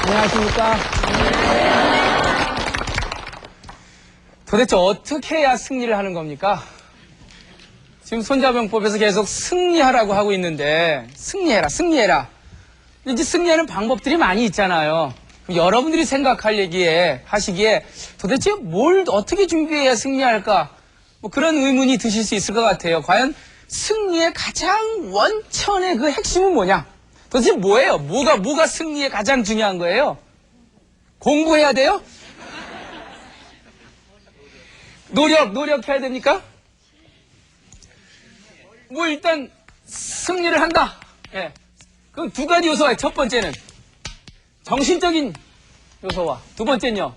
안녕하십니까? 도대체 어떻게 해야 승리를 하는 겁니까? 지금 손자병법에서 계속 승리하라고 하고 있는데 승리해라. 이제 승리하는 방법들이 많이 있잖아요. 여러분들이 하시기에 도대체 뭘 어떻게 준비해야 승리할까? 뭐 그런 의문이 드실 수 있을 것 같아요. 과연 승리의 가장 원천의 그 핵심은 뭐냐? 도대체 뭐예요? 뭐가 승리에 가장 중요한 거예요? 공부해야 돼요? 노력해야 됩니까? 뭐 일단 승리를 한다. 예. 그럼 두 가지 요소가 첫 번째는 정신적인 요소와 두 번째는요.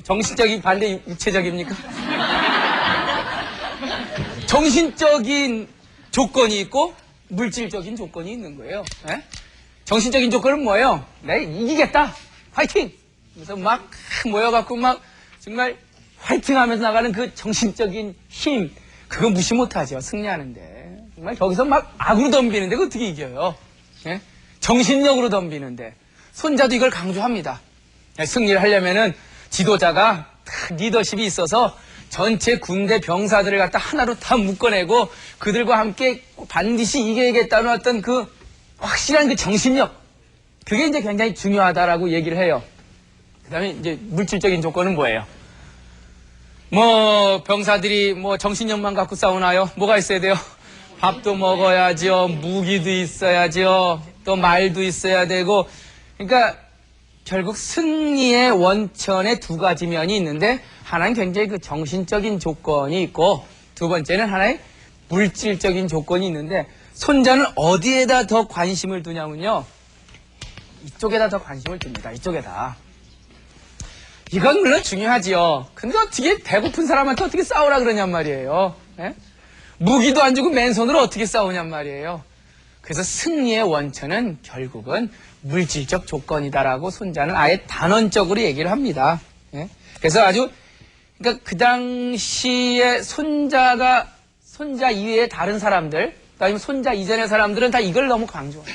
정신적인 반대 육체적입니까? 정신적인 조건이 있고 물질적인 조건이 있는 거예요. 예? 정신적인 조건은 뭐예요? 내가 이기겠다. 화이팅! 그래서 막 모여갖고 막 정말 화이팅 하면서 나가는 그 정신적인 힘. 그거 무시 못하죠. 승리하는데. 정말 거기서 막 악으로 덤비는데 그거 어떻게 이겨요? 예? 정신력으로 덤비는데. 손자도 이걸 강조합니다. 예, 승리를 하려면은 지도자가 리더십이 있어서 전체 군대 병사들을 갖다 하나로 다 묶어내고 그들과 함께 반드시 이겨야겠다는 어떤 그 확실한 그 정신력. 그게 이제 굉장히 중요하다라고 얘기를 해요. 그 다음에 이제 물질적인 조건은 뭐예요? 병사들이 정신력만 갖고 싸우나요? 뭐가 있어야 돼요? 밥도 먹어야죠. 무기도 있어야죠. 또 말도 있어야 되고. 그러니까 결국 승리의 원천에 두 가지 면이 있는데 하나는 굉장히 그 정신적인 조건이 있고 두 번째는 하나의 물질적인 조건이 있는데 손자는 어디에다 더 관심을 두냐면요. 이쪽에다 더 관심을 둡니다. 이쪽에다. 이건 물론 중요하지요. 근데 어떻게 배고픈 사람한테 어떻게 싸우라 그러냔 말이에요. 예? 무기도 안 주고 맨손으로 어떻게 싸우냔 말이에요. 그래서 승리의 원천은 결국은 물질적 조건이다라고 손자는 아예 단언적으로 얘기를 합니다. 예? 그래서 그러니까 그 당시에 손자 이외의 다른 사람들, 아니면 손자 이전의 사람들은 다 이걸 너무 강조해요.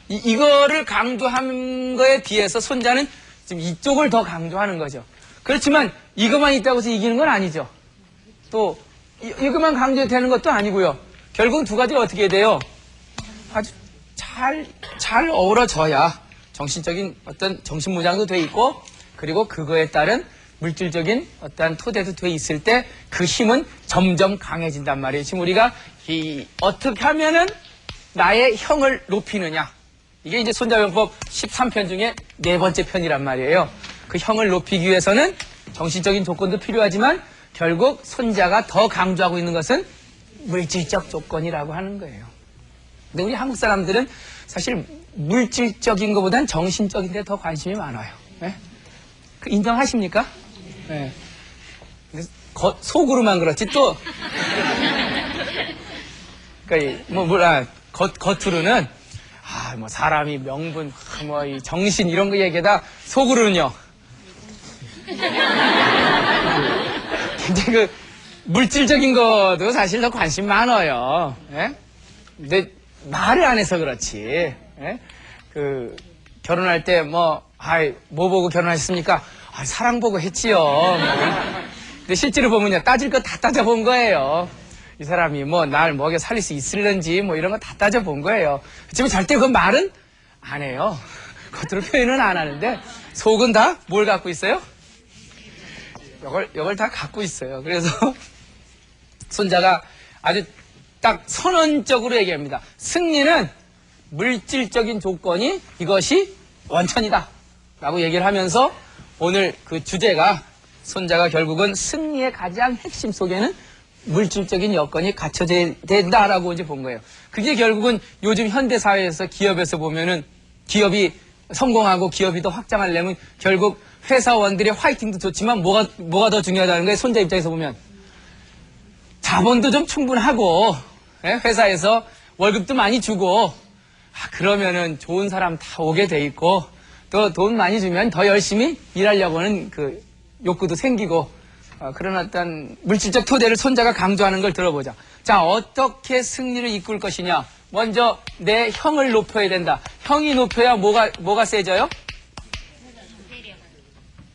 이거를 강조한 거에 비해서 손자는 지금 이쪽을 더 강조하는 거죠. 그렇지만 이것만 있다고 해서 이기는 건 아니죠. 또 이것만 강조되는 것도 아니고요. 결국은 두 가지가 어떻게 돼요? 아주 잘 어우러져야 정신적인 어떤 정신무장도 돼 있고 그리고 그거에 따른 물질적인 어떠한 토대도 돼 있을 때 그 힘은 점점 강해진단 말이에요. 지금 우리가 어떻게 하면은 나의 형을 높이느냐. 이게 이제 손자병법 13편 중에 네 번째 편이란 말이에요. 그 형을 높이기 위해서는 정신적인 조건도 필요하지만 결국 손자가 더 강조하고 있는 것은 물질적 조건이라고 하는 거예요. 근데 우리 한국 사람들은 사실 물질적인 것보단 정신적인 데 더 관심이 많아요. 네? 그 인정하십니까? 네. 속으로만 그렇지 또 그러니까 겉으로는 사람이 명분, 이 정신 이런 거 얘기하다 속으로는요. 굉장히 그 물질적인 것도 사실 더 관심 많아요. 예? 근데 말을 안 해서 그렇지. 예? 결혼할 때 뭐 보고 결혼하셨습니까? 사랑 보고 했지요. 근데 실제로 보면요. 따질 거 다 따져본 거예요. 이 사람이 날 먹여 살릴 수 있을런지 이런 거 다 따져본 거예요. 그렇지만 절대 그 말은 안 해요. 겉으로 표현은 안 하는데 속은 다 뭘 갖고 있어요? 이걸 다 갖고 있어요. 그래서 손자가 아주 딱 선언적으로 얘기합니다. 승리는 물질적인 조건이 이것이 원천이다 라고 얘기를 하면서 오늘 그 주제가 손자가 결국은 승리의 가장 핵심 속에는 물질적인 여건이 갖춰져야 된다라고 이제 본 거예요. 그게 결국은 요즘 현대사회에서 기업에서 보면은 기업이 성공하고 기업이 더 확장하려면 결국 회사원들의 화이팅도 좋지만 뭐가 더 중요하다는 거예요. 손자 입장에서 보면. 자본도 좀 충분하고 회사에서 월급도 많이 주고 그러면은 좋은 사람 다 오게 돼 있고 또 돈 많이 주면 더 열심히 일하려고 하는 그 욕구도 생기고 그런 어떤 물질적 토대를 손자가 강조하는 걸 들어보자. 자, 어떻게 승리를 이끌 것이냐? 먼저 내 형을 높여야 된다. 형이 높여야 뭐가 세져요?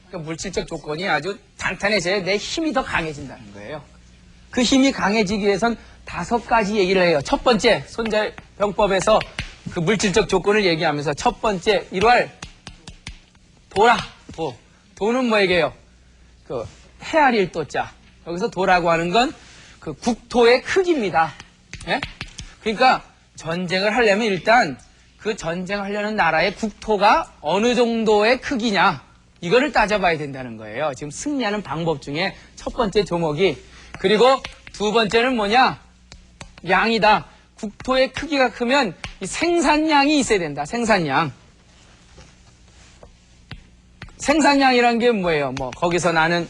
그러니까 물질적 조건이 아주 탄탄해져야 내 힘이 더 강해진다는 거예요. 그 힘이 강해지기 위해선 5가지 얘기를 해요. 첫 번째, 손자병법에서 그 물질적 조건을 얘기하면서 첫 번째, 1월, 도라, 도. 도는 뭐 얘기해요? 그, 헤아릴 도자. 여기서 도라고 하는 건 그 국토의 크기입니다. 예? 그러니까 전쟁을 하려면 일단 그 전쟁하려는 나라의 국토가 어느 정도의 크기냐. 이거를 따져봐야 된다는 거예요. 지금 승리하는 방법 중에 첫 번째 조목이. 그리고 두 번째는 뭐냐? 양이다. 국토의 크기가 크면 이 생산량이 있어야 된다. 생산량. 생산량이란 게 뭐예요? 뭐 거기서 나는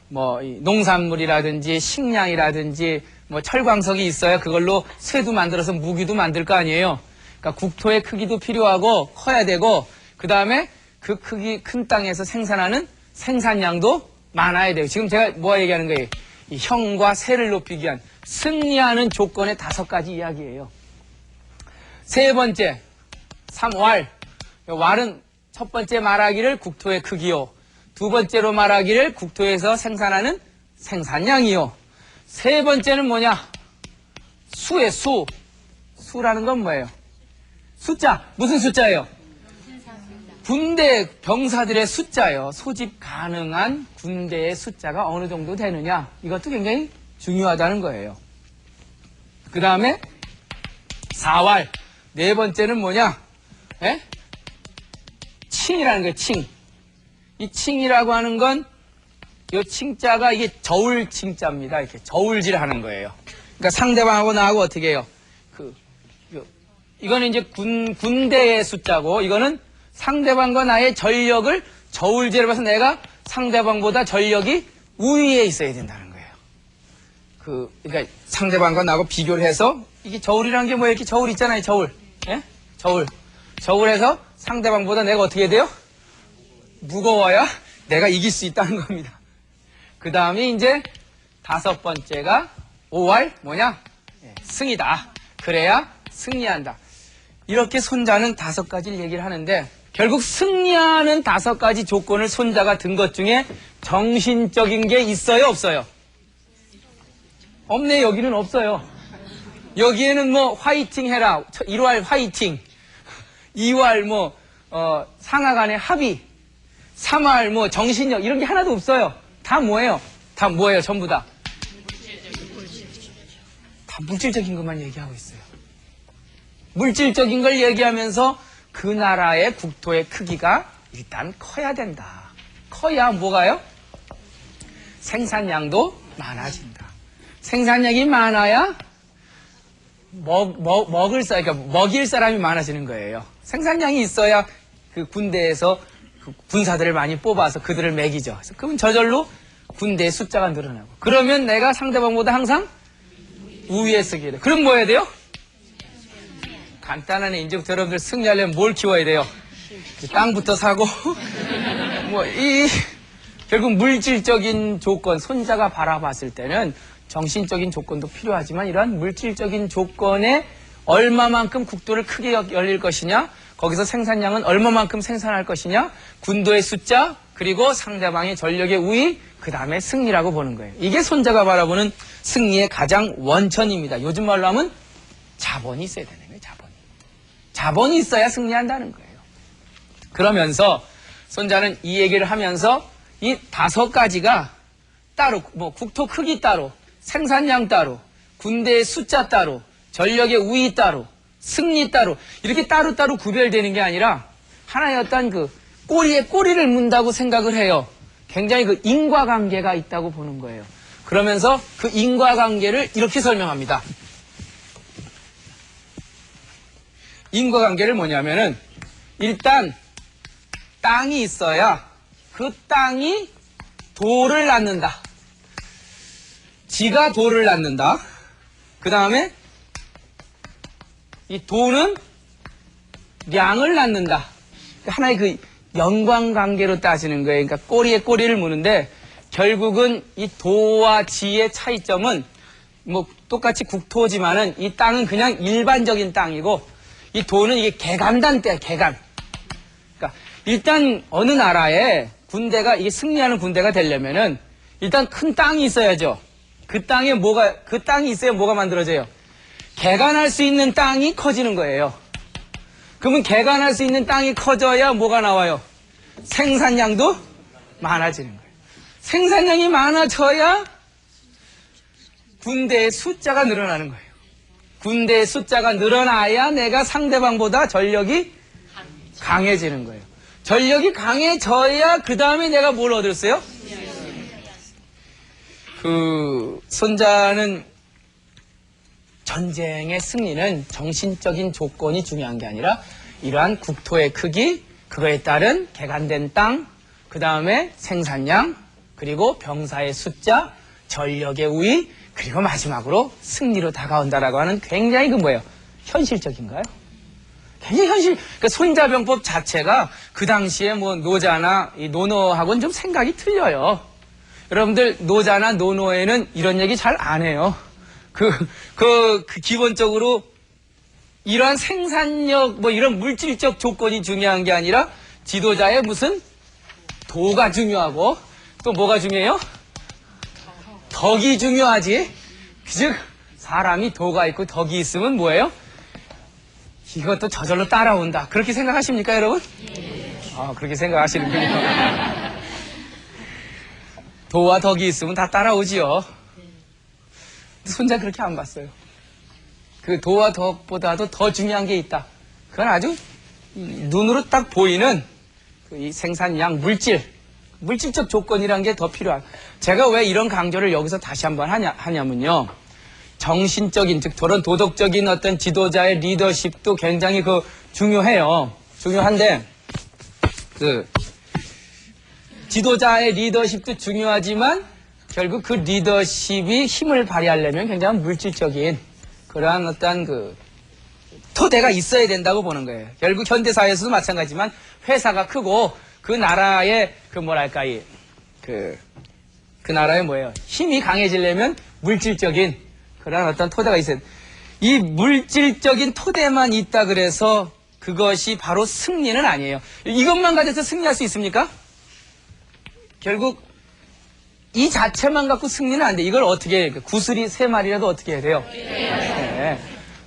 뭐 농산물이라든지 식량이라든지 뭐 철광석이 있어야 그걸로 쇠도 만들어서 무기도 만들 거 아니에요. 그러니까 국토의 크기도 필요하고 커야 되고 그 다음에 그 크기 큰 땅에서 생산하는 생산량도 많아야 돼요. 지금 제가 뭐 얘기하는 거예요? 이 형과 세를 높이기 위한 승리하는 조건의 5가지 이야기예요. 세 번째, 3왈. 왈은 첫 번째 말하기를 국토의 크기요. 두 번째로 말하기를 국토에서 생산하는 생산량이요. 세 번째는 뭐냐? 수의 수. 수라는 건 뭐예요? 숫자. 무슨 숫자예요? 군대 병사들의 숫자요. 소집 가능한 군대의 숫자가 어느 정도 되느냐. 이것도 굉장히 중요하다는 거예요. 그 다음에 4왈. 네 번째는 뭐냐? 에? 칭이라는 거예요. 칭. 이 칭이라고 하는 건 이 칭자가 이게 저울칭자입니다. 이렇게 저울질 하는 거예요. 그러니까 상대방하고 나하고 어떻게 해요? 이거는 이제 군대의 숫자고 이거는 상대방과 나의 전력을 저울질을 해서 내가 상대방보다 전력이 우위에 있어야 된다는 거예요. 그러니까 상대방과 나하고 비교를 해서 이게 저울이라는 게 뭐예요? 이렇게 저울 있잖아요. 저울. 예? 저울. 저울에서 상대방보다 내가 어떻게 돼요? 무거워야 내가 이길 수 있다는 겁니다. 그 다음에 이제 5번째가 5왈 뭐냐? 승이다. 그래야 승리한다. 이렇게 손자는 5가지를 얘기를 하는데 결국 승리하는 5가지 조건을 손자가 든 것 중에 정신적인 게 있어요? 없어요? 없네. 여기는 없어요. 여기에는 뭐 화이팅 해라. 1왈 화이팅. 2왈 뭐 상하 간의 합의. 3왈 뭐 정신력 이런 게 하나도 없어요. 다 뭐예요? 다 뭐예요? 전부 다. 다 물질적인 것만 얘기하고 있어요. 물질적인 걸 얘기하면서 그 나라의 국토의 크기가 일단 커야 된다. 커야 뭐가요? 생산량도 많아진다. 생산량이 많아야 그러니까 먹일 사람이 많아지는 거예요. 생산량이 있어야 그 군대에서 그 군사들을 많이 뽑아서 그들을 먹이죠. 그러면 저절로 군대의 숫자가 늘어나고. 그러면 내가 상대방보다 항상 우위에 서게 돼. 그럼 뭐 해야 돼요? 간단하네. 이제부터 여러분들 승리하려면 뭘 키워야 돼요? 땅부터 사고, 결국 물질적인 조건, 손자가 바라봤을 때는 정신적인 조건도 필요하지만 이러한 물질적인 조건에 얼마만큼 국토를 크게 열릴 것이냐, 거기서 생산량은 얼마만큼 생산할 것이냐, 군도의 숫자, 그리고 상대방의 전력의 우위, 그 다음에 승리라고 보는 거예요. 이게 손자가 바라보는 승리의 가장 원천입니다. 요즘 말로 하면 자본이 있어야 되는 거예요. 자본이 있어야 승리한다는 거예요. 그러면서 손자는 이 얘기를 하면서 이 5가지가 따로, 국토 크기 따로, 생산량 따로, 군대의 숫자 따로, 전력의 우위 따로, 승리 따로, 이렇게 따로따로 구별되는 게 아니라 하나의 어떤 그 꼬리에 꼬리를 문다고 생각을 해요. 굉장히 그 인과관계가 있다고 보는 거예요. 그러면서 그 인과관계를 이렇게 설명합니다. 인과관계를 뭐냐면은 일단 땅이 있어야 그 땅이 돌을 낳는다. 지가 돌을 낳는다. 그 다음에 이 도는 량을 낳는다. 하나의 그 연관관계로 따지는 거예요. 그러니까 꼬리에 꼬리를 무는데 결국은 이 도와 지의 차이점은 뭐 똑같이 국토지만은 이 땅은 그냥 일반적인 땅이고 이 도는 이게 개간단 때야, 개간. 그러니까 일단 어느 나라에 군대가 이게 승리하는 군대가 되려면은 일단 큰 땅이 있어야죠. 그 땅이 있어야 뭐가 만들어져요? 개간할 수 있는 땅이 커지는 거예요. 그러면 개간할 수 있는 땅이 커져야 뭐가 나와요? 생산량도 많아지는 거예요. 생산량이 많아져야 군대의 숫자가 늘어나는 거예요. 군대의 숫자가 늘어나야 내가 상대방보다 전력이 강해지는 거예요. 전력이 강해져야 그 다음에 내가 뭘 얻었어요? 손자는 전쟁의 승리는 정신적인 조건이 중요한 게 아니라 이러한 국토의 크기, 그거에 따른 개간된 땅, 그 다음에 생산량, 그리고 병사의 숫자, 전력의 우위, 그리고 마지막으로 승리로 다가온다라고 하는 굉장히 뭐예요? 현실적인가요? 굉장히 그러니까 손자병법 자체가 그 당시에 뭐 노자나 이 노노하고는 좀 생각이 틀려요. 여러분들 노자나 노노에는 이런 얘기 잘 안 해요. 기본적으로 이러한 생산력, 뭐 이런 물질적 조건이 중요한 게 아니라 지도자의 무슨 도가 중요하고 또 뭐가 중요해요? 덕이 중요하지. 즉 사람이 도가 있고 덕이 있으면 뭐예요? 이것도 저절로 따라온다. 그렇게 생각하십니까, 여러분? 그렇게 생각하시는군요. 도와 덕이 있으면 다 따라오지요. 손자 그렇게 안 봤어요. 그 도와 덕보다도 더 중요한 게 있다. 그건 아주 눈으로 딱 보이는 이 생산량, 물질적 조건이란 게 더 필요한. 제가 왜 이런 강조를 여기서 다시 한번 하냐면요. 정신적인, 즉, 그런 도덕적인 어떤 지도자의 리더십도 굉장히 중요해요. 중요한데, 지도자의 리더십도 중요하지만, 결국 그 리더십이 힘을 발휘하려면 굉장히 물질적인 그러한 어떤 토대가 있어야 된다고 보는 거예요. 결국 현대사회에서도 마찬가지지만 회사가 크고 그 나라의 그 나라의 뭐예요? 힘이 강해지려면 물질적인 그런 어떤 토대가 있어야 돼. 이 물질적인 토대만 있다 그래서 그것이 바로 승리는 아니에요. 이것만 가져서 승리할 수 있습니까? 결국 이 자체만 갖고 승리는 안 돼. 이걸 어떻게 해요? 구슬이 3마리라도 어떻게 해야 돼요? 네.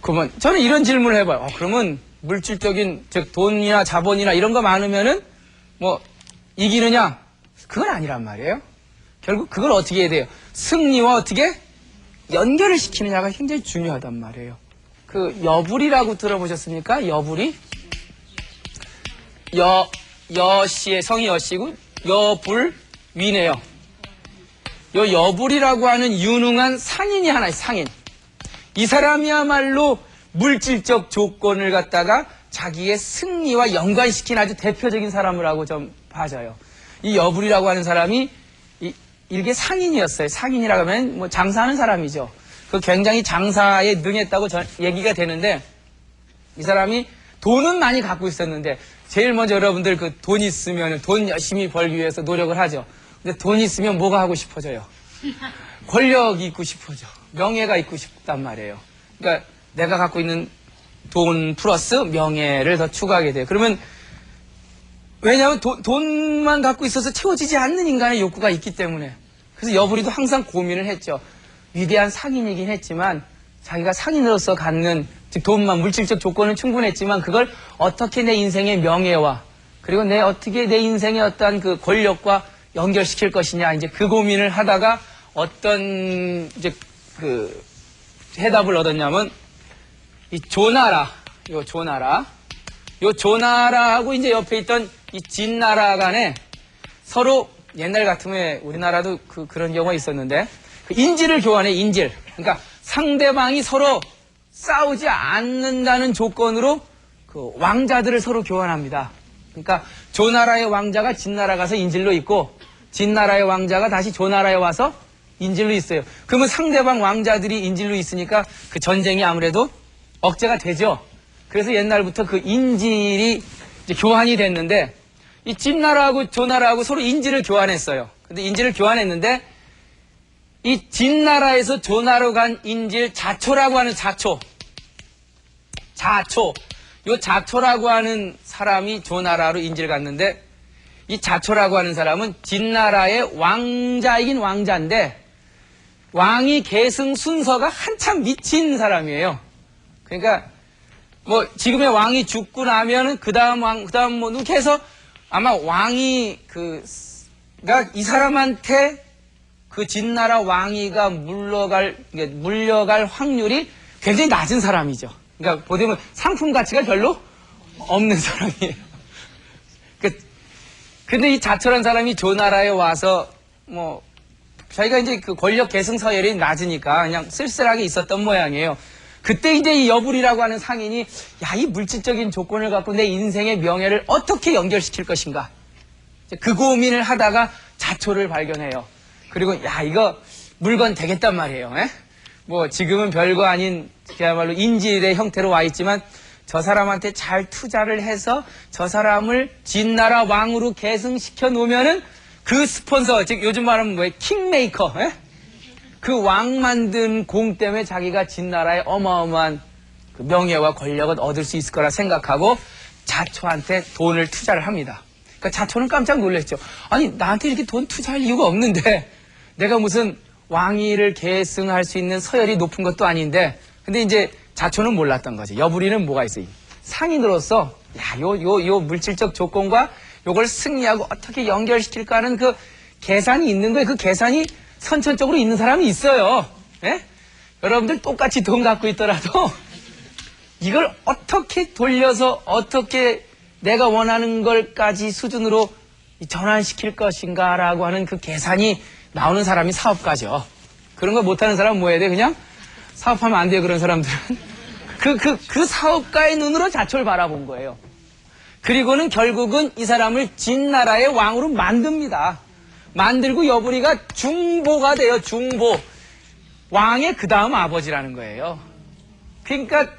그러면 저는 이런 질문을 해봐요. 그러면 물질적인 즉 돈이나 자본이나 이런 거 많으면은 뭐 이기느냐? 그건 아니란 말이에요. 결국 그걸 어떻게 해야 돼요? 승리와 어떻게 연결을 시키느냐가 굉장히 중요하단 말이에요. 여불이라고 들어보셨습니까? 여불이? 여씨의 성이 여씨고 여불위네요. 여불이라고 하는 유능한 상인이 하나 있어요. 상인. 이 사람이야말로 물질적 조건을 갖다가 자기의 승리와 연관시킨 아주 대표적인 사람을 하고 좀 봐져요. 이 여불이라고 하는 사람이 이게 상인이었어요. 상인이라고 하면 뭐 장사하는 사람이죠. 굉장히 장사에 능했다고 얘기가 되는데 이 사람이 돈은 많이 갖고 있었는데 제일 먼저 여러분들 돈 있으면 돈 열심히 벌기 위해서 노력을 하죠. 근데 돈 있으면 뭐가 하고 싶어져요? 권력이 있고 싶어져. 명예가 있고 싶단 말이에요. 그러니까 내가 갖고 있는 돈 플러스 명예를 더 추구하게 돼요. 그러면 왜냐하면 돈만 갖고 있어서 채워지지 않는 인간의 욕구가 있기 때문에. 그래서 여불이도 항상 고민을 했죠. 위대한 상인이긴 했지만 자기가 상인으로서 갖는 즉 돈만 물질적 조건은 충분했지만 그걸 어떻게 내 인생의 명예와 그리고 어떻게 내 인생의 어떤 권력과 연결시킬 것이냐 이제 그 고민을 하다가 어떤 이제 해답을 얻었냐면 이 조나라하고 이제 옆에 있던 이 진나라 간에 서로 옛날 같으면 우리나라도 그런 경우가 있었는데 인질을 교환해. 인질. 그러니까 상대방이 서로 싸우지 않는다는 조건으로 왕자들을 서로 교환합니다. 그러니까 조나라의 왕자가 진나라 가서 인질로 있고 진나라의 왕자가 다시 조나라에 와서 인질로 있어요. 그러면 상대방 왕자들이 인질로 있으니까 그 전쟁이 아무래도 억제가 되죠. 그래서 옛날부터 인질이 이제 교환이 됐는데 이 진나라하고 조나라하고 서로 인질을 교환했어요. 근데 인질을 교환했는데 이 진나라에서 조나로 간 인질 자초라고 하는 자초. 요 자초라고 하는 사람이 조나라로 인질 갔는데 이 자초라고 하는 사람은 진나라의 왕자이긴 왕자인데 왕위 계승 순서가 한참 미친 사람이에요. 그러니까 뭐 지금의 왕이 죽고 나면은 그다음 뭐 이렇게 해서 아마 왕이 그가 이 사람한테 그 진나라 왕위가 물려갈 확률이 굉장히 낮은 사람이죠. 그러니까 보면 상품 가치가 별로 없는 사람이에요. 근데 이 자초란 사람이 조나라에 와서 뭐 자기가 이제 그 권력 계승 서열이 낮으니까 그냥 쓸쓸하게 있었던 모양이에요. 그때 이제 이 여불이라고 하는 상인이 야, 이 물질적인 조건을 갖고 내 인생의 명예를 어떻게 연결시킬 것인가. 그 고민을 하다가 자초를 발견해요. 그리고 야, 이거 물건 되겠단 말이에요. 에? 뭐 지금은 별거 아닌 그야말로 인질의 형태로 와 있지만 저 사람한테 잘 투자를 해서 저 사람을 진나라 왕으로 계승시켜 놓으면은 그 스폰서, 즉 요즘 말하면 뭐예요? 킹메이커. 에? 그 왕 만든 공 때문에 자기가 진나라의 어마어마한 그 명예와 권력을 얻을 수 있을 거라 생각하고 자초한테 돈을 투자를 합니다. 그러니까 자초는 깜짝 놀랐죠. 아니, 나한테 이렇게 돈 투자할 이유가 없는데 내가 무슨 왕위를 계승할 수 있는 서열이 높은 것도 아닌데 근데 이제 자초는 몰랐던 거죠. 여부리는 뭐가 있어요? 상인으로서 야, 요 물질적 조건과 요걸 승리하고 어떻게 연결시킬까 하는 그 계산이 있는 거예요. 그 계산이 선천적으로 있는 사람이 있어요. 예? 여러분들 똑같이 돈 갖고 있더라도 이걸 어떻게 돌려서 어떻게 내가 원하는 걸까지 수준으로 전환시킬 것인가라고 하는 그 계산이 나오는 사람이 사업가죠. 그런 거 못하는 사람은 뭐 해야 돼? 그냥 사업하면 안 돼요. 그런 사람들은. 그 사업가의 눈으로 자초를 바라본 거예요. 그리고는 결국은 이 사람을 진나라의 왕으로 만듭니다. 만들고 여부리가 중보가 돼요. 중보. 왕의 그 다음 아버지라는 거예요. 그러니까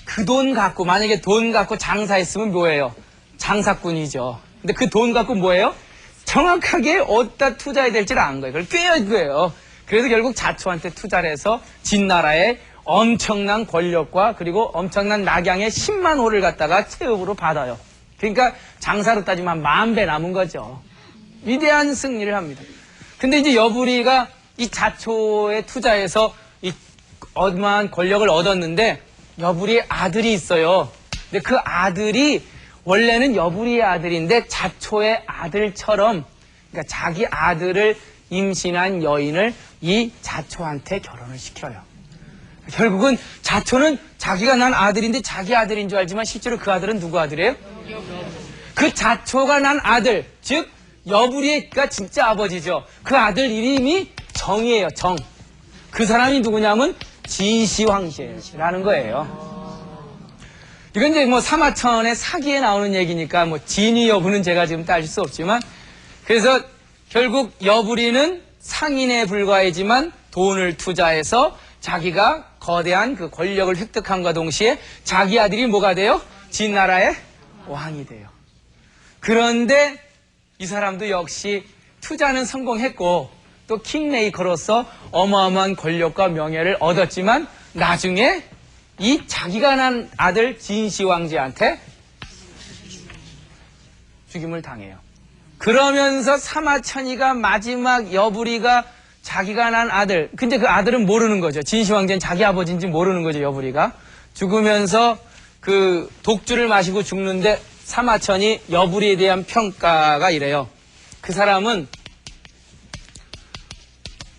그 돈 갖고 만약에 돈 갖고 장사했으면 뭐예요? 장사꾼이죠. 근데 그 돈 갖고 뭐예요? 정확하게 어디다 투자해야 될지를 아는 거예요. 그걸 꿰어야 거예요. 그래서 결국 자초한테 투자를 해서 진나라의 엄청난 권력과 그리고 엄청난 낙양의 10만 호를 갖다가 체급으로 받아요. 그러니까 장사로 따지면 한 10,000배 남은 거죠. 위대한 승리를 합니다. 근데 이제 여부리가 이 자초에 투자해서 이 어마어마한 권력을 얻었는데 여부리의 아들이 있어요. 근데 그 아들이 원래는 여부리의 아들인데 자초의 아들처럼 그러니까 자기 아들을 임신한 여인을 이 자초한테 결혼을 시켜요. 결국은 자초는 자기가 난 아들인데 자기 아들인 줄 알지만 실제로 그 아들은 누구 아들이에요? 그 자초가 난 아들, 즉 여부리가 진짜 아버지죠. 그 아들 이름이 정이에요. 정. 그 사람이 누구냐면 진시황제라는 거예요. 이건 이제 뭐 사마천의 사기에 나오는 얘기니까 뭐 진위 여부는 제가 지금 따질 수 없지만 그래서 결국 여부리는 상인에 불과하지만 돈을 투자해서 자기가 거대한 그 권력을 획득함과 동시에 자기 아들이 뭐가 돼요? 진나라의 왕이 돼요. 그런데 이 사람도 역시 투자는 성공했고 또 킹메이커로서 어마어마한 권력과 명예를 얻었지만 나중에 이 자기가 난 아들 진시 왕제한테 죽임을 당해요. 그러면서 사마천이가 마지막 여부리가 자기가 난 아들, 근데 그 아들은 모르는 거죠. 진시 왕제는 자기 아버지인지 모르는 거죠, 여부리가. 죽으면서 그 독주를 마시고 죽는데 사마천이 여부리에 대한 평가가 이래요. 그 사람은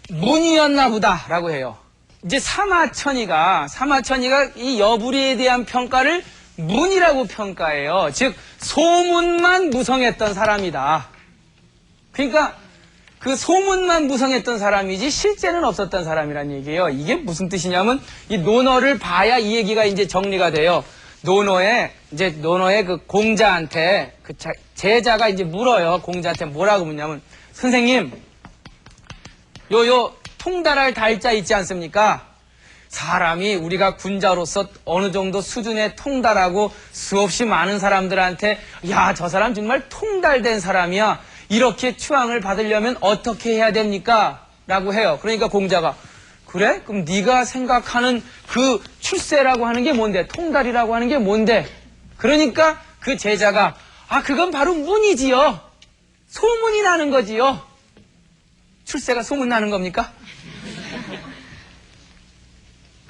문이었나 보다라고 해요. 이제 사마천이가 이 여부리에 대한 평가를 문이라고 평가해요. 즉 소문만 무성했던 사람이다. 그러니까 그 소문만 무성했던 사람이지 실제는 없었던 사람이란 얘기예요. 이게 무슨 뜻이냐면 이 논어를 봐야 이 얘기가 이제 정리가 돼요. 논어의 그 공자한테 그 제자가 이제 물어요. 공자한테 뭐라고 묻냐면 선생님 요 통달할 달자 있지 않습니까? 사람이 우리가 군자로서 어느 정도 수준에 통달하고 수없이 많은 사람들한테 야, 저 사람 정말 통달된 사람이야. 이렇게 추앙을 받으려면 어떻게 해야 됩니까? 라고 해요. 그러니까 공자가 그래? 그럼 네가 생각하는 그 출세라고 하는 게 뭔데? 통달이라고 하는 게 뭔데? 그러니까 그 제자가 그건 바로 문이지요. 소문이 나는 거지요. 출세가 소문 나는 겁니까?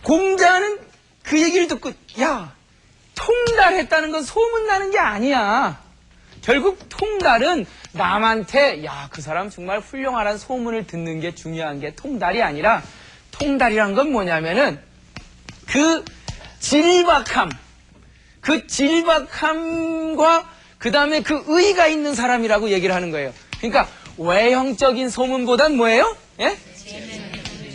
공자는 그 얘기를 듣고 야, 통달했다는 건 소문 나는 게 아니야. 결국 통달은 남한테 야, 그 사람 정말 훌륭하다는 소문을 듣는 게 중요한 게 통달이 아니라 통달이란 건 뭐냐면은 그 질박함과 그 다음에 그 의의가 있는 사람이라고 얘기를 하는 거예요. 그러니까 외형적인 소문보단 뭐예요? 예?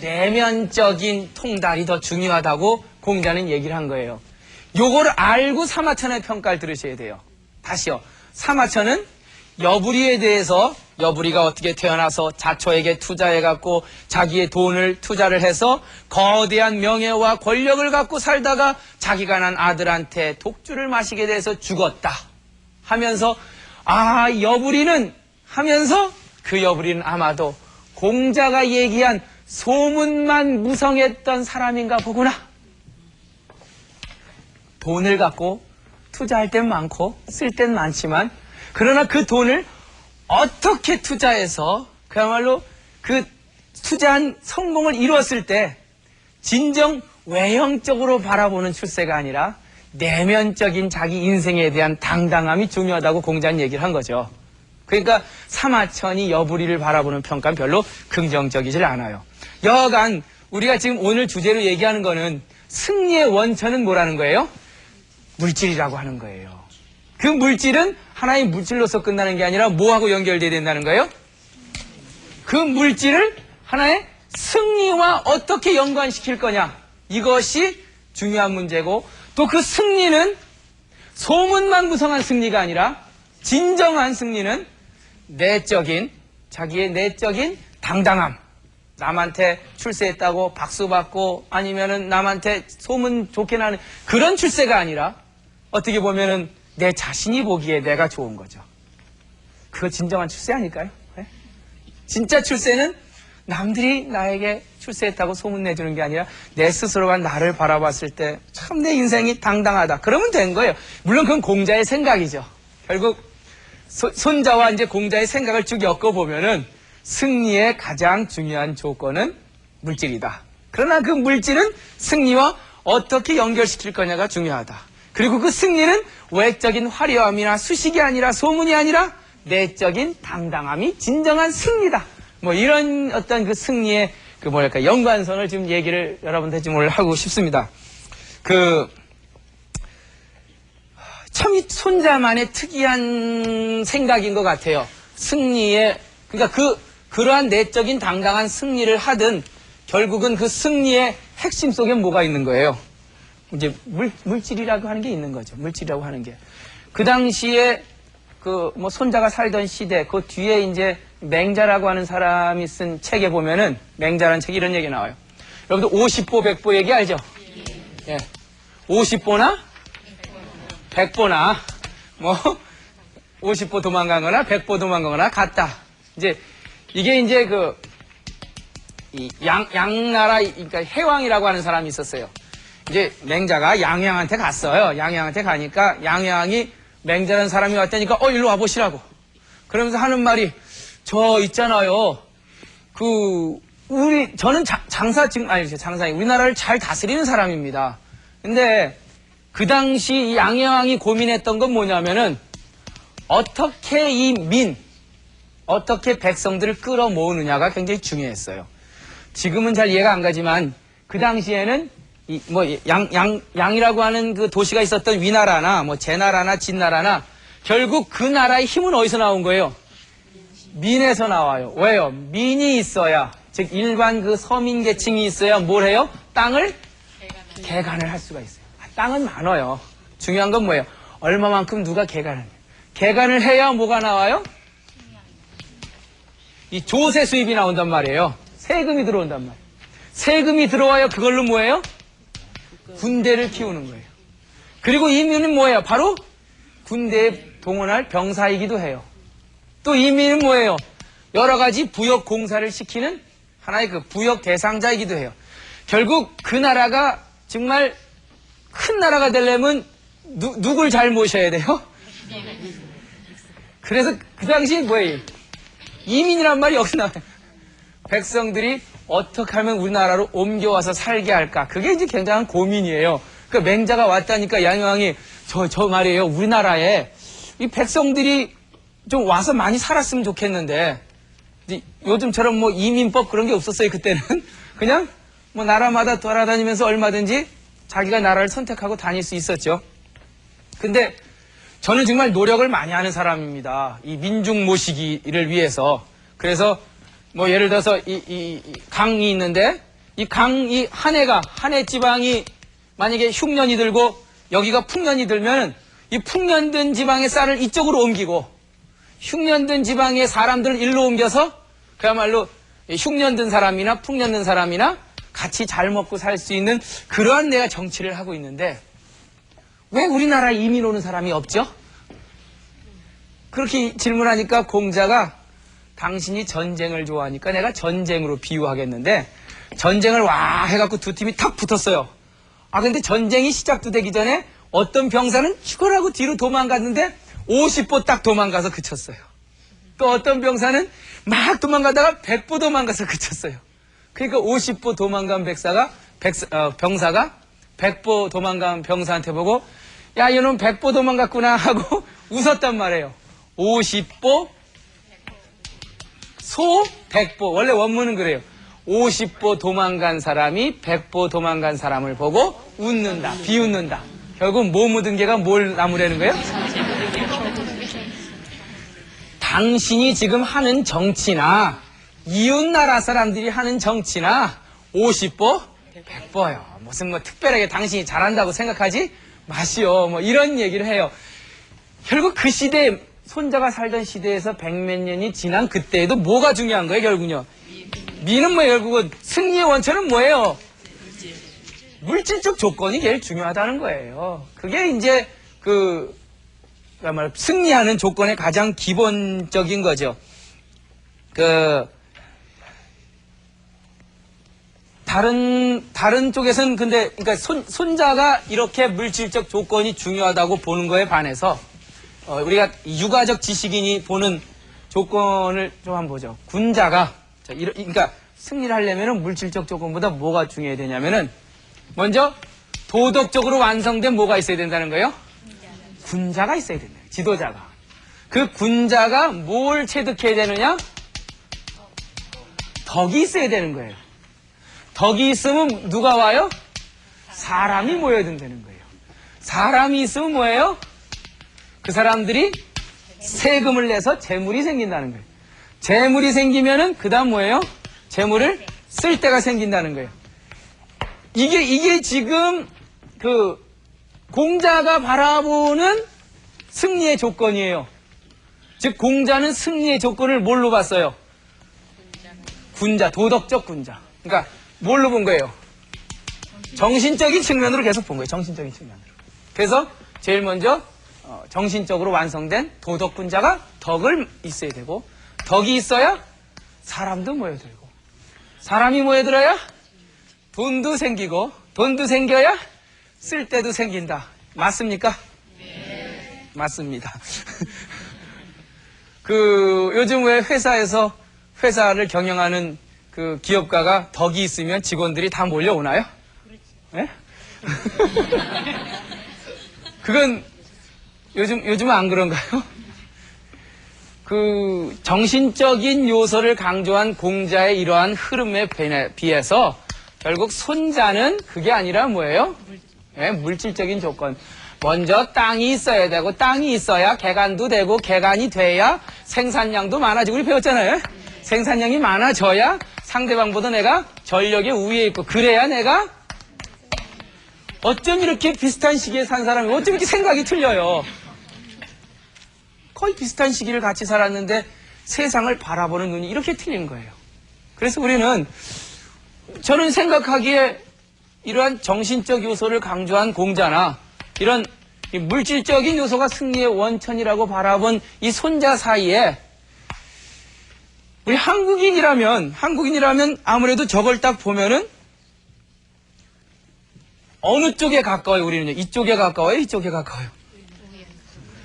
내면적인 통달이 더 중요하다고 공자는 얘기를 한 거예요. 요거를 알고 사마천의 평가를 들으셔야 돼요. 다시요. 사마천은 여부리에 대해서 여부리가 어떻게 태어나서 자초에게 투자해갖고 자기의 돈을 투자를 해서 거대한 명예와 권력을 갖고 살다가 자기가 난 아들한테 독주를 마시게 돼서 죽었다 하면서 여부리는 하면서 그 여부리는 아마도 공자가 얘기한 소문만 무성했던 사람인가 보구나. 돈을 갖고 투자할 땐 많고 쓸 땐 많지만 그러나 그 돈을 어떻게 투자해서 그야말로 그 투자한 성공을 이루었을 때 진정 외형적으로 바라보는 출세가 아니라 내면적인 자기 인생에 대한 당당함이 중요하다고 공자는 얘기를 한 거죠. 그러니까 사마천이 여부리를 바라보는 평가는 별로 긍정적이질 않아요. 여하간 우리가 지금 오늘 주제로 얘기하는 거는 승리의 원천은 뭐라는 거예요? 물질이라고 하는 거예요. 그 물질은 하나의 물질로서 끝나는 게 아니라 뭐하고 연결돼야 된다는 거예요? 그 물질을 하나의 승리와 어떻게 연관시킬 거냐, 이것이 중요한 문제고, 또 그 승리는 소문만 무성한 승리가 아니라 진정한 승리는 자기의 내적인 당당함, 남한테 출세했다고 박수받고 아니면은 남한테 소문 좋게 나는 그런 출세가 아니라 어떻게 보면은 내 자신이 보기에 내가 좋은 거죠. 그거 진정한 출세 아닐까요? 네? 진짜 출세는 남들이 나에게 출세했다고 소문내주는 게 아니라 내 스스로가 나를 바라봤을 때 참 내 인생이 당당하다. 그러면 된 거예요. 물론 그건 공자의 생각이죠. 결국 손자와 이제 공자의 생각을 쭉 엮어보면은 승리의 가장 중요한 조건은 물질이다. 그러나 그 물질은 승리와 어떻게 연결시킬 거냐가 중요하다. 그리고 그 승리는 외적인 화려함이나 수식이 아니라 소문이 아니라 내적인 당당함이 진정한 승리다. 뭐 이런 어떤 그 승리의 그 연관성을 지금 얘기를 여러분한테 지금 오늘 하고 싶습니다. 참 이 손자만의 특이한 생각인 것 같아요. 그러니까 그러한 내적인 당당한 승리를 하든 결국은 그 승리의 핵심 속에 뭐가 있는 거예요? 이제 물질이라고 하는 게 있는 거죠. 물질이라고 하는 게. 그 당시에 손자가 살던 시대, 그 뒤에 이제 맹자라고 하는 사람이 쓴 책에 보면은, 맹자라는 책에 이런 얘기 나와요. 여러분들 50보, 100보 얘기 알죠? 예. 50보나 100보나 50보 도망가거나 100보 도망가거나 같다. 이게 이제 양나라, 그러니까 해왕이라고 하는 사람이 있었어요. 이제 맹자가 양양한테 갔어요. 양양한테 가니까 양양이 맹자라는 사람이 왔다니까 일로 와보시라고. 그러면서 하는 말이, 저 있잖아요. 저는 장사이 우리나라를 잘 다스리는 사람입니다. 근데 그 당시 양양이 고민했던 건 뭐냐면은 어떻게 백성들을 끌어모으느냐가 굉장히 중요했어요. 지금은 잘 이해가 안 가지만 그 당시에는 양이라고 하는 그 도시가 있었던 위나라나 제나라나 진나라나 결국 그 나라의 힘은 어디서 나온 거예요? 민에서 나와요. 왜요? 민이 있어야, 즉 일반 그 서민 계층이 있어야 뭘 해요? 땅을 개간을 할 수가 있어요. 땅은 많아요. 중요한 건 뭐예요? 얼마만큼 누가 개간을 해요. 개간을 해야 뭐가 나와요? 이 조세 수입이 나온단 말이에요. 세금이 들어온단 말이에요. 세금이 들어와야 그걸로 뭐예요? 군대를 키우는 거예요. 그리고 이 민은 뭐예요? 바로 군대에 동원할 병사이기도 해요. 또 이 민은 뭐예요? 여러 가지 부역 공사를 시키는 하나의 그 부역 대상자이기도 해요. 결국 그 나라가 정말 큰 나라가 되려면 누굴 잘 모셔야 돼요? 그래서 그 당시에 뭐예요? 이민이란 말이 여기서 나와요. 백성들이 어떻게 하면 우리나라로 옮겨와서 살게 할까? 그게 이제 굉장한 고민이에요. 그 맹자가 왔다니까 양왕이 저 말이에요. 우리나라에 이 백성들이 좀 와서 많이 살았으면 좋겠는데 요즘처럼 뭐 이민법 그런 게 없었어요. 그때는 그냥 뭐 나라마다 돌아다니면서 얼마든지 자기가 나라를 선택하고 다닐 수 있었죠. 근데 저는 정말 노력을 많이 하는 사람입니다. 이 민중 모시기를 위해서. 그래서 뭐 예를 들어서 이 강이 있는데 이 한해 지방이 만약에 흉년이 들고 여기가 풍년이 들면 이 풍년든 지방의 쌀을 이쪽으로 옮기고 흉년든 지방의 사람들을 일로 옮겨서 그야말로 흉년든 사람이나 풍년든 사람이나 같이 잘 먹고 살 수 있는 그러한 내가 정치를 하고 있는데 왜 우리나라에 이민 오는 사람이 없죠? 그렇게 질문하니까 공자가 당신이 전쟁을 좋아하니까 내가 전쟁으로 비유하겠는데 전쟁을 와 해갖고 두 팀이 탁 붙었어요. 근데 전쟁이 시작도 되기 전에 어떤 병사는 죽어라고 뒤로 도망갔는데 50보 딱 도망가서 그쳤어요. 또 어떤 병사는 막 도망가다가 100보 도망가서 그쳤어요. 그러니까 50보 도망간 병사가 100보 도망간 병사한테 보고 야 이놈 100보 도망갔구나 하고 웃었단 말이에요. 50보 소 100보 원래 원문은 그래요. 50보 도망간 사람이 100보 도망간 사람을 보고 웃는다. 비웃는다. 결국 뭐 묻은 개가 뭘 나무라는 거예요? 당신이 지금 하는 정치나 이웃나라 사람들이 하는 정치나 50보 100보요. 무슨 뭐 특별하게 당신이 잘한다고 생각하지 마시오. 뭐 이런 얘기를 해요. 결국 그 시대에 손자가 살던 시대에서 100몇 년이 지난 그때에도 뭐가 중요한 거예요, 결국은요? 미는 뭐예요, 결국은? 승리의 원천은 뭐예요? 물질적 조건이 제일 중요하다는 거예요. 그게 이제 그야말로 승리하는 조건의 가장 기본적인 거죠. 다른 쪽에서는 근데, 그러니까 손자가 이렇게 물질적 조건이 중요하다고 보는 거에 반해서, 우리가 육아적 지식인이 보는 조건을 좀 한번 보죠. 군자가, 그러니까 승리를 하려면 물질적 조건보다 뭐가 중요해야 되냐면은, 먼저 도덕적으로 완성된 뭐가 있어야 된다는 거예요? 군자가 있어야 된다. 지도자가. 그 군자가 뭘 체득해야 되느냐? 덕이 있어야 되는 거예요. 덕이 있으면 누가 와요? 사람이 모여든다는 거예요. 사람이 있으면 뭐예요? 그 사람들이 세금을 내서 재물이 생긴다는 거예요. 재물이 생기면은 그 다음 뭐예요? 재물을 쓸 때가 생긴다는 거예요. 이게 지금 공자가 바라보는 승리의 조건이에요. 즉 공자는 승리의 조건을 뭘로 봤어요? 군자, 도덕적 군자. 그러니까 뭘로 본 거예요? 정신적인 측면으로 계속 본 거예요. 정신적인 측면으로. 그래서 제일 먼저 정신적으로 완성된 도덕 군자가 덕을 있어야 되고 덕이 있어야 사람도 모여들고 사람이 모여들어야 돈도 생기고 돈도 생겨야 쓸 때도 생긴다. 맞습니까? 네. 맞습니다. 요즘 왜 회사를 경영하는 그 기업가가 덕이 있으면 직원들이 다 몰려오나요? 네? 그건 요즘은 안 그런가요? 정신적인 요소를 강조한 공자의 이러한 흐름에 비해서 결국 손자는 그게 아니라 뭐예요? 네, 물질적인 조건. 먼저 땅이 있어야 되고 땅이 있어야 개간도 되고 개간이 돼야 생산량도 많아지고 우리 배웠잖아요. 생산량이 많아져야 상대방보다 내가 전력의 우위에 있고 그래야 내가 어쩜 이렇게 비슷한 시기에 산 사람이 어쩜 이렇게 생각이 틀려요. 거의 비슷한 시기를 같이 살았는데 세상을 바라보는 눈이 이렇게 틀린 거예요. 그래서 저는 생각하기에 이러한 정신적 요소를 강조한 공자나 이런 물질적인 요소가 승리의 원천이라고 바라본 이 손자 사이에 우리 한국인이라면 아무래도 저걸 딱 보면은 어느 쪽에 가까워요, 우리는요? 이쪽에 가까워요? 이쪽에 가까워요?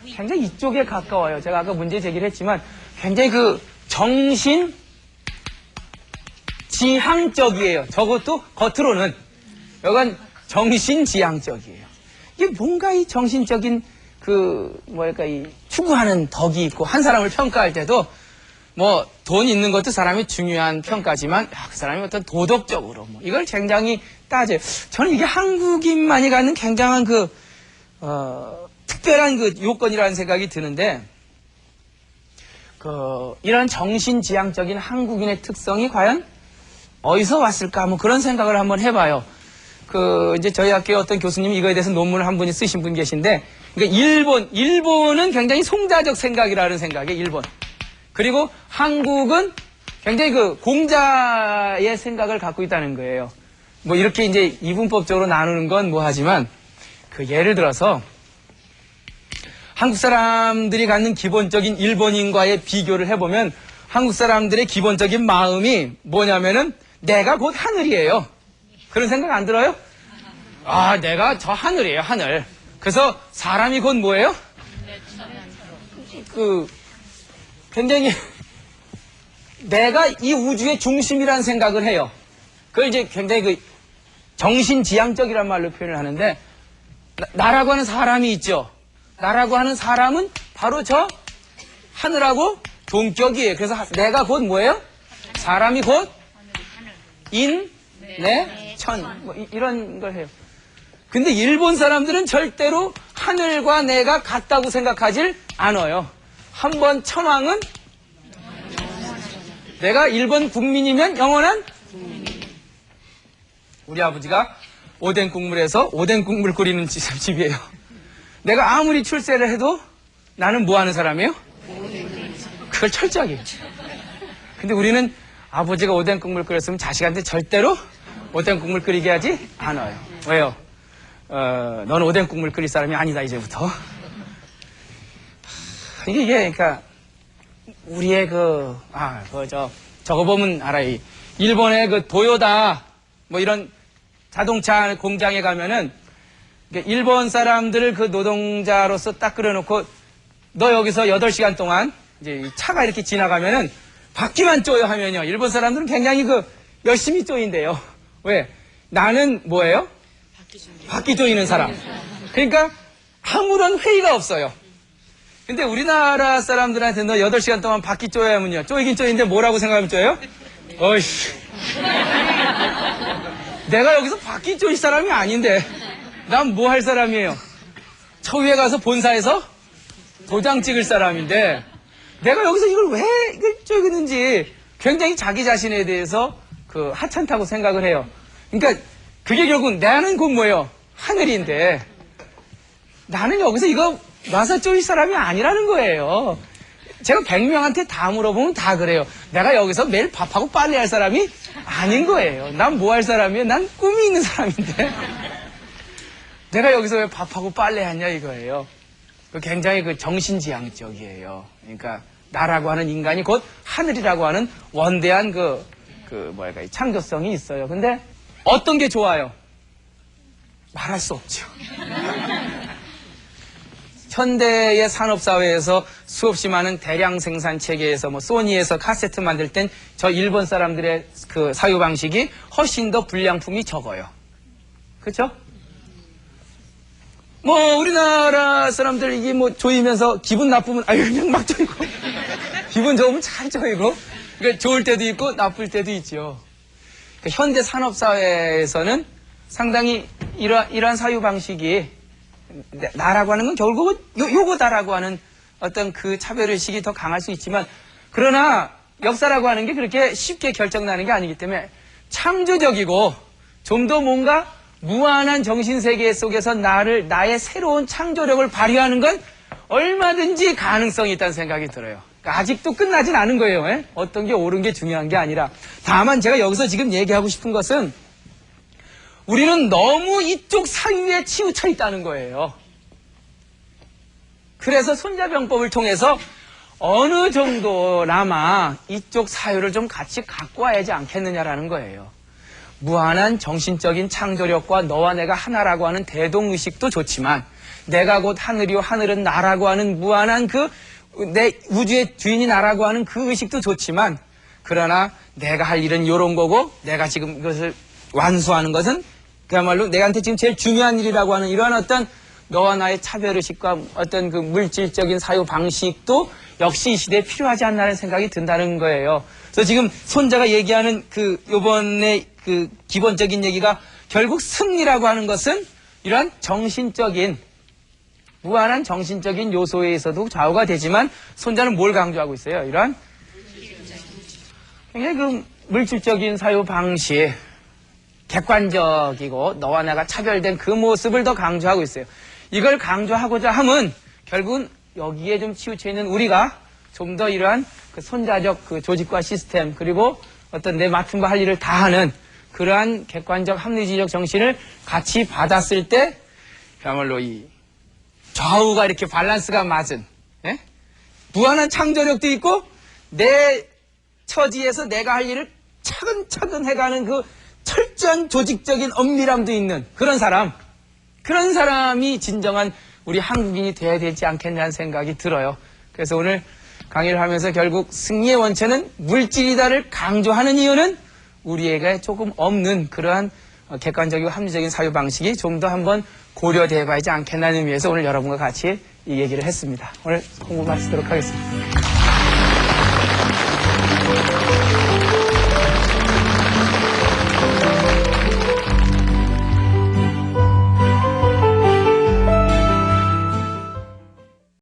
굉장히 이쪽에 가까워요. 제가 아까 문제 제기를 했지만 굉장히 그 정신 지향적이에요. 저것도 겉으로는 여간 정신지향적이에요. 이게 뭔가 이 정신적인 이 추구하는 덕이 있고 한 사람을 평가할 때도 뭐 돈 있는 것도 사람이 중요한 평가지만 그 사람이 어떤 도덕적으로 이걸 굉장히 따져요. 저는 이게 한국인만이 갖는 굉장한 특별한 요건이라는 생각이 드는데 이런 정신지향적인 한국인의 특성이 과연 어디서 왔을까? 그런 생각을 한번 해봐요. 이제 저희 학교에 어떤 교수님이 이거에 대해서 논문을 한 분이 쓰신 분 계신데, 그러니까 일본은 굉장히 송자적 생각이라는 생각이에요, 일본. 그리고 한국은 굉장히 공자의 생각을 갖고 있다는 거예요. 이렇게 이제 이분법적으로 나누는 건 하지만, 예를 들어서, 한국 사람들이 갖는 기본적인 일본인과의 비교를 해보면, 한국 사람들의 기본적인 마음이 뭐냐면은, 내가 곧 하늘이에요. 그런 생각 안 들어요? 내가 저 하늘이에요, 하늘. 그래서 사람이 곧 뭐예요? 굉장히 내가 이 우주의 중심이라는 생각을 해요. 그걸 이제 굉장히 정신지향적이란 말로 표현을 하는데, 나라고 하는 사람이 있죠. 나라고 하는 사람은 바로 저 하늘하고 동격이에요. 그래서 내가 곧 뭐예요? 사람이 곧 천 이런 걸 해요. 근데 일본 사람들은 절대로 하늘과 내가 같다고 생각하질 않아요. 한번 천왕은 내가 일본 국민이면 영원한 우리 아버지가 오뎅 국물에서 오뎅 국물 끓이는 집이에요. 내가 아무리 출세를 해도 나는 뭐 하는 사람이에요? 그걸 철저하게 했죠. 근데 우리는 아버지가 오뎅 국물 끓였으면 자식한테 절대로 오뎅 국물 끓이게 하지 않아요. 왜요? 넌 오뎅 국물 끓일 사람이 아니다, 이제부터. 이게, 그러니까, 우리의 저거 보면 알아요. 일본의 도요다, 이런 자동차 공장에 가면은, 일본 사람들을 노동자로서 딱 끌어놓고, 너 여기서 8시간 동안, 이제 차가 이렇게 지나가면은, 바퀴만 쪼여 하면요. 일본 사람들은 굉장히 열심히 쪼인대요. 왜? 나는 뭐예요? 바퀴 쪼이는 사람. 그러니까 아무런 회의가 없어요. 근데 우리나라 사람들한테 너 8시간 동안 바퀴 쪼여야면요. 쪼이긴 쪼이는데 뭐라고 생각하면 쪼여요? 어이씨. 내가 여기서 바퀴 쪼일 사람이 아닌데 난 뭐 할 사람이에요? 저 위에 가서 본사에서 도장 찍을 사람인데 내가 여기서 이걸 왜 쪼이는지 굉장히 자기 자신에 대해서 하찮다고 생각을 해요. 그러니까 그게 결국 나는 곧 뭐예요? 하늘인데 나는 여기서 이거 놔서 쪼일 사람이 아니라는 거예요. 제가 100명한테 다 물어보면 다 그래요. 내가 여기서 매일 밥하고 빨래할 사람이 아닌 거예요. 난 뭐 할 사람이에요? 난 꿈이 있는 사람인데 내가 여기서 왜 밥하고 빨래하냐 이거예요. 굉장히 정신지향적이에요. 그러니까 나라고 하는 인간이 곧 하늘이라고 하는 원대한 이 창조성이 있어요. 근데 어떤 게 좋아요? 말할 수 없죠. 현대의 산업사회에서 수없이 많은 대량 생산 체계에서 소니에서 카세트 만들 땐 저 일본 사람들의 사유 방식이 훨씬 더 불량품이 적어요. 그렇죠? 우리나라 사람들 이게 조이면서 기분 나쁘면 그냥 막 조이고 기분 좋으면 잘 조이고 그러니까 좋을 때도 있고 나쁠 때도 있죠. 그러니까 현대 산업사회에서는 상당히 이러한 사유 방식이 나라고 하는 건 결국은 요거다라고 하는 어떤 차별의식이 더 강할 수 있지만 그러나 역사라고 하는 게 그렇게 쉽게 결정나는 게 아니기 때문에 창조적이고 좀 더 뭔가 무한한 정신세계 속에서 나의 새로운 창조력을 발휘하는 건 얼마든지 가능성이 있다는 생각이 들어요. 그러니까 아직도 끝나진 않은 거예요. 에? 어떤 게 옳은 게 중요한 게 아니라 다만 제가 여기서 지금 얘기하고 싶은 것은 우리는 너무 이쪽 사유에 치우쳐 있다는 거예요. 그래서 손자병법을 통해서 어느 정도나마 이쪽 사유를 좀 같이 갖고 와야지 않겠느냐라는 거예요. 무한한 정신적인 창조력과 너와 내가 하나라고 하는 대동의식도 좋지만 내가 곧 하늘이요 하늘은 나라고 하는 무한한 내 우주의 주인이 나라고 하는 그 의식도 좋지만 그러나 내가 할 일은 이런 거고 내가 지금 이것을 완수하는 것은 그야말로 내한테 지금 제일 중요한 일이라고 하는 이러한 어떤 너와 나의 차별의식과 어떤 그 물질적인 사유 방식도 역시 이 시대에 필요하지 않나라는 생각이 든다는 거예요. 그래서 지금 손자가 얘기하는 요번에 기본적인 얘기가 결국 승리라고 하는 것은 이러한 정신적인 무한한 정신적인 요소에서도 좌우가 되지만 손자는 뭘 강조하고 있어요? 이러한 굉장히 물질적인 사유 방식, 객관적이고 너와 내가 차별된 그 모습을 더 강조하고 있어요. 이걸 강조하고자 함은 결국은 여기에 좀 치우쳐 있는 우리가 좀 더 이러한 손자적 조직과 시스템 그리고 어떤 내 맡은 바 할 일을 다 하는 그러한 객관적 합리주의적 정신을 같이 받았을 때 그야말로 이 좌우가 이렇게 밸런스가 맞은 무한한 창조력도 있고 내 처지에서 내가 할 일을 차근차근 해가는 그 철저한 조직적인 엄밀함도 있는 그런 사람이 진정한 우리 한국인이 돼야 되지 않겠냐는 생각이 들어요. 그래서 오늘 강의를 하면서 결국 승리의 원천은 물질이다를 강조하는 이유는 우리에게 조금 없는 그러한 객관적이고 합리적인 사유 방식이 좀 더 한번 고려되어 봐야지 않겠냐는 의미에서 오늘 여러분과 같이 이 얘기를 했습니다. 오늘 공부 마치도록 하겠습니다.